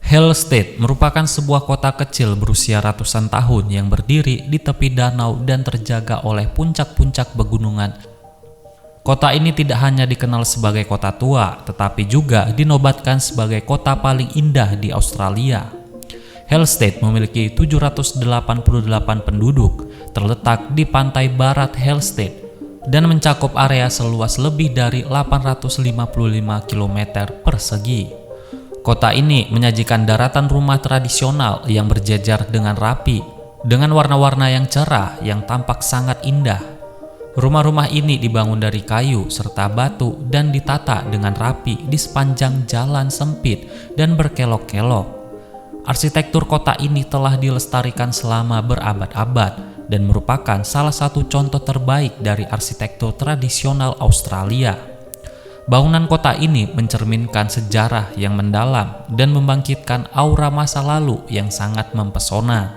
Hellstead merupakan sebuah kota kecil berusia ratusan tahun yang berdiri di tepi danau dan terjaga oleh puncak-puncak pegunungan. Kota ini tidak hanya dikenal sebagai kota tua, tetapi juga dinobatkan sebagai kota paling indah di Australia. Hellstead memiliki 788 penduduk, terletak di pantai barat Hellstead, dan mencakup area seluas lebih dari 855 km persegi. Kota ini menyajikan daratan rumah tradisional yang berjejer dengan rapi, dengan warna-warna yang cerah yang tampak sangat indah. Rumah-rumah ini dibangun dari kayu serta batu dan ditata dengan rapi di sepanjang jalan sempit dan berkelok-kelok. Arsitektur kota ini telah dilestarikan selama berabad-abad dan merupakan salah satu contoh terbaik dari arsitektur tradisional Australia. Bangunan kota ini mencerminkan sejarah yang mendalam dan membangkitkan aura masa lalu yang sangat mempesona.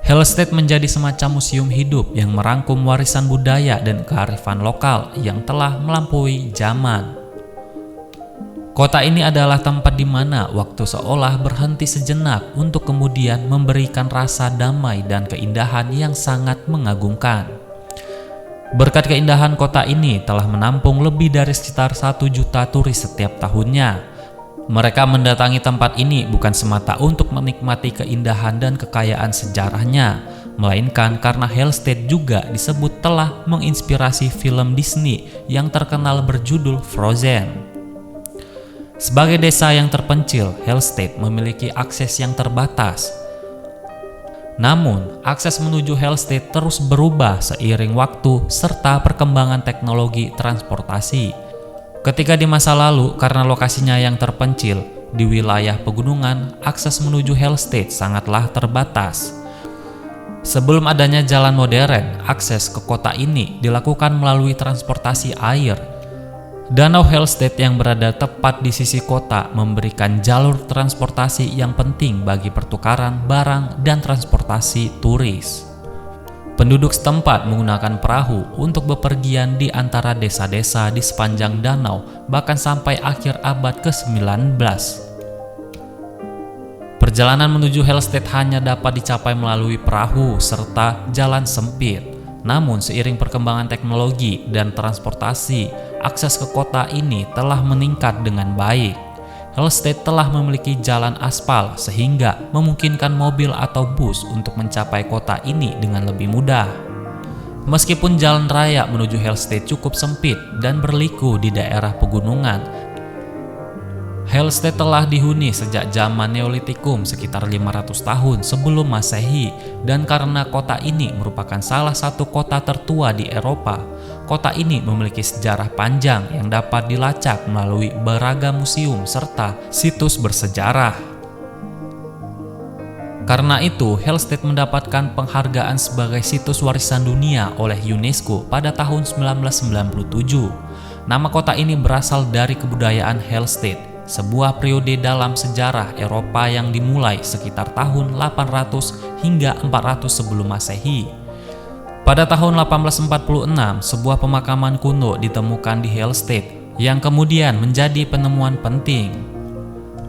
Hellstead menjadi semacam museum hidup yang merangkum warisan budaya dan kearifan lokal yang telah melampaui zaman. Kota ini adalah tempat di mana waktu seolah berhenti sejenak untuk kemudian memberikan rasa damai dan keindahan yang sangat mengagumkan. Berkat keindahan kota ini telah menampung lebih dari sekitar 1 juta turis setiap tahunnya. Mereka mendatangi tempat ini bukan semata untuk menikmati keindahan dan kekayaan sejarahnya, melainkan karena Hellstead juga disebut telah menginspirasi film Disney yang terkenal berjudul Frozen. Sebagai desa yang terpencil, Hellstead memiliki akses yang terbatas. Namun, akses menuju Hellstead terus berubah seiring waktu serta perkembangan teknologi transportasi. Ketika di masa lalu, karena lokasinya yang terpencil di wilayah pegunungan, akses menuju Hellstead sangatlah terbatas. Sebelum adanya jalan modern, akses ke kota ini dilakukan melalui transportasi air. Danau Hellstead yang berada tepat di sisi kota memberikan jalur transportasi yang penting bagi pertukaran barang dan transportasi turis. Penduduk setempat menggunakan perahu untuk bepergian di antara desa-desa di sepanjang danau bahkan sampai akhir abad ke-19. Perjalanan menuju Hellstead hanya dapat dicapai melalui perahu serta jalan sempit. Namun seiring perkembangan teknologi dan transportasi, akses ke kota ini telah meningkat dengan baik. Hellstead telah memiliki jalan aspal sehingga memungkinkan mobil atau bus untuk mencapai kota ini dengan lebih mudah. Meskipun jalan raya menuju Hellstead cukup sempit dan berliku di daerah pegunungan, Hellstead telah dihuni sejak zaman Neolitikum sekitar 500 tahun sebelum Masehi, dan karena kota ini merupakan salah satu kota tertua di Eropa, kota ini memiliki sejarah panjang yang dapat dilacak melalui beragam museum serta situs bersejarah. Karena itu, Hellstead mendapatkan penghargaan sebagai situs warisan dunia oleh UNESCO pada tahun 1997. Nama kota ini berasal dari kebudayaan Hellstead, sebuah periode dalam sejarah Eropa yang dimulai sekitar tahun 800 hingga 400 sebelum Masehi. Pada tahun 1846, sebuah pemakaman kuno ditemukan di Hellstead yang kemudian menjadi penemuan penting.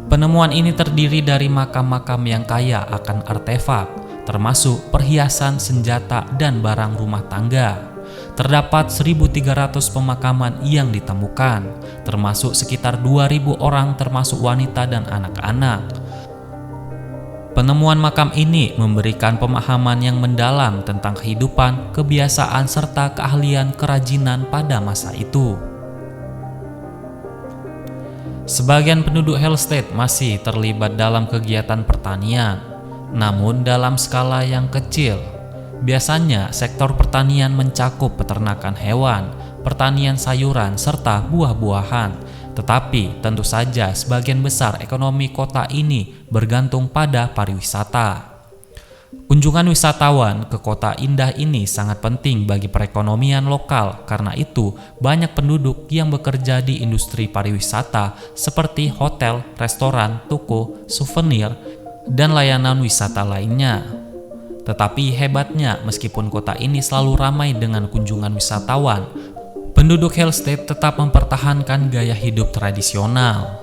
Penemuan ini terdiri dari makam-makam yang kaya akan artefak, termasuk perhiasan, senjata, dan barang rumah tangga. Terdapat 1.300 pemakaman yang ditemukan, termasuk sekitar 2.000 orang termasuk wanita dan anak-anak. Penemuan makam ini memberikan pemahaman yang mendalam tentang kehidupan, kebiasaan, serta keahlian kerajinan pada masa itu. Sebagian penduduk Hellstead masih terlibat dalam kegiatan pertanian, namun dalam skala yang kecil. Biasanya, sektor pertanian mencakup peternakan hewan, pertanian sayuran, serta buah-buahan. Tetapi, tentu saja sebagian besar ekonomi kota ini bergantung pada pariwisata. Kunjungan wisatawan ke kota indah ini sangat penting bagi perekonomian lokal. Karena itu, banyak penduduk yang bekerja di industri pariwisata seperti hotel, restoran, toko, souvenir, dan layanan wisata lainnya. Tetapi hebatnya, meskipun kota ini selalu ramai dengan kunjungan wisatawan, penduduk Hellstead tetap mempertahankan gaya hidup tradisional.